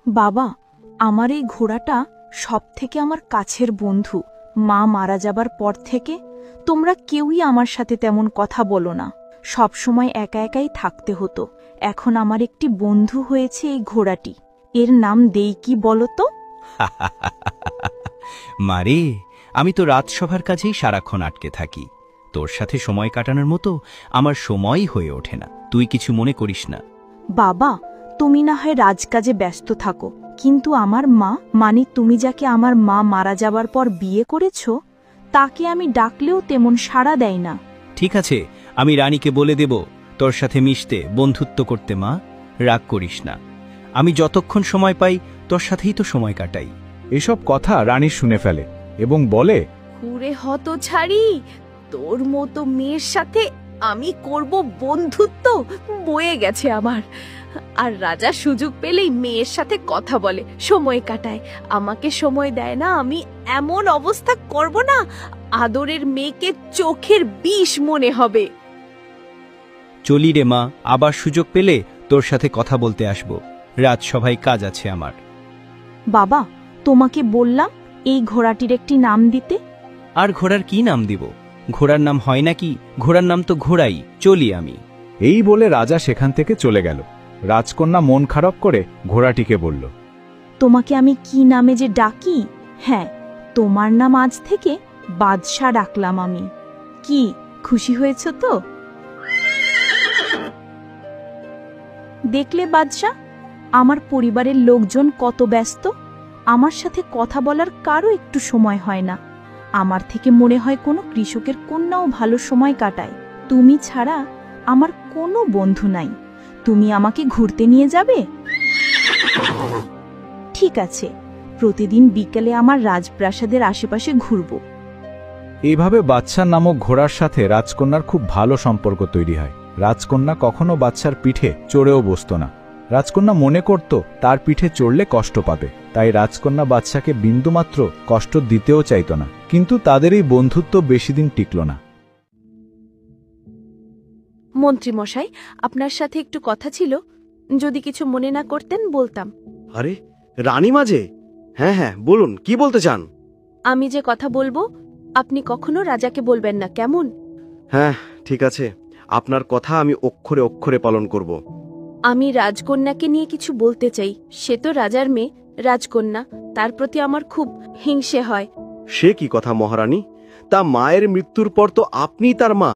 বাবা, আমার এই ঘোড়াটা সবথেকে আমার কাছের বন্ধু। মা মারা যাবার পর থেকে তোমরা কেউই আমার সাথে তেমন কথা বলো না, সব সময় একা একাই থাকতে হতো। এখন আমার একটি বন্ধু হয়েছে এই ঘোড়াটি। এর নাম দেই কি বলো তো? মারে, আমি তো রাজসভার কাছেই সারাক্ষণ আটকে থাকি। তোর সাথে সময় কাটানোর মতো আমার সময়ই হয়ে ওঠে না। তুই কিছু মনে করিস না। বাবা, তুমি না হয় রাজকাজে ব্যস্ত থাকো, কিন্তু আমার মা, মানে তুমি যাকে আমার মা মারা যাবার পর বিয়ে করেছ, তাকে আমি ডাকলেও তেমন সাড়া দেয় না। ঠিক আছে, আমি রানীকে বলে দেব তোর সাথে মিশতে, বন্ধুত্ব করতে। মা, রাগ করিস না। আমি যতক্ষণ সময় পাই তোর সাথেই তো সময় কাটাই। এসব কথা রানী শুনে ফেলে এবং বলে, ঘুরে হতছাড়ি, তোর মতো মেয়ের সাথে আমি করব বন্ধুত্ব? বয়ে গেছে আমার। আর রাজা সুযোগ পেলেই মেয়ের সাথে কথা বলে, সময় কাটায়, আমাকে সময় দেয় না। আমি এমন অবস্থা করব না, আদরের মেয়েকে চোখের বিষ মনে হবে। চলি রে মা, আবার সুযোগ পেলে তোর সাথে কথা বলতে আসব। রাজসভায় কাজ আছে আমার। বাবা, তোমাকে বললাম এই ঘোড়াটির একটি নাম দিতে। আর ঘোড়ার কি নাম দিব? ঘোড়ার নাম হয় নাকি? ঘোড়ার নাম তো ঘোড়াই। চলি আমি। এই বলে রাজা সেখান থেকে চলে গেল। রাজকন্যা মন খারাপ করে ঘোড়াটিকে বলল, তোমাকে আমি কি নামে যে ডাকি? হ্যাঁ, তোমার নাম আজ থেকে বাদশা ডাকলাম আমি। কি খুশি হয়েছ তো? দেখলে বাদশা, আমার পরিবারের লোকজন কত ব্যস্ত। আমার সাথে কথা বলার কারো একটু সময় হয় না। আমার থেকে মনে হয় কোনো কৃষকের কন্যাও ভালো সময় কাটায়। তুমি ছাড়া আমার কোনো বন্ধু নাই। তুমি আমাকে ঘুরতে নিয়ে যাবে? ঠিক আছে, প্রতিদিন বিকেলে আমার রাজপ্রাসাদের আশেপাশে ঘুরব। এইভাবে বাদশা নামক ঘোড়ার সাথে রাজকন্যার খুব ভালো সম্পর্ক তৈরি হয়। রাজকন্যা কখনো বাদশার পিঠে চড়েও বসত না। রাজকন্যা মনে করত তার পিঠে চড়লে কষ্ট পাবে, তাই রাজকন্যা বাদশাকে বিন্দুমাত্র কষ্ট দিতেও চাইত না। কিন্তু তাদের এই বন্ধুত্ব বেশি দিন টিকল না। মন্ত্রী মশাই, আপনার সাথে একটু কথা ছিল, যদি কিছু মনে না করতেন বলতাম। আরে, রানী মাঝে? হ্যাঁ হ্যাঁ, বলুন, কি বলতে চান? আমি যে কথা বলবো আপনি কখনো রাজাকে বলবেন না, কেমন? হ্যাঁ, ঠিক আছে, আপনার কথা আমি অক্ষরে অক্ষরে পালন করব। আমি রাজকন্যাকে নিয়ে কিছু বলতে চাই। সে তো রাজার মেয়ে, রাজকন্যা, তার প্রতি আমার খুব হিংসে হয়। সে কি কথা মহারানী? তা মায়ের মৃত্যুর পর তো আপনিই তার মা।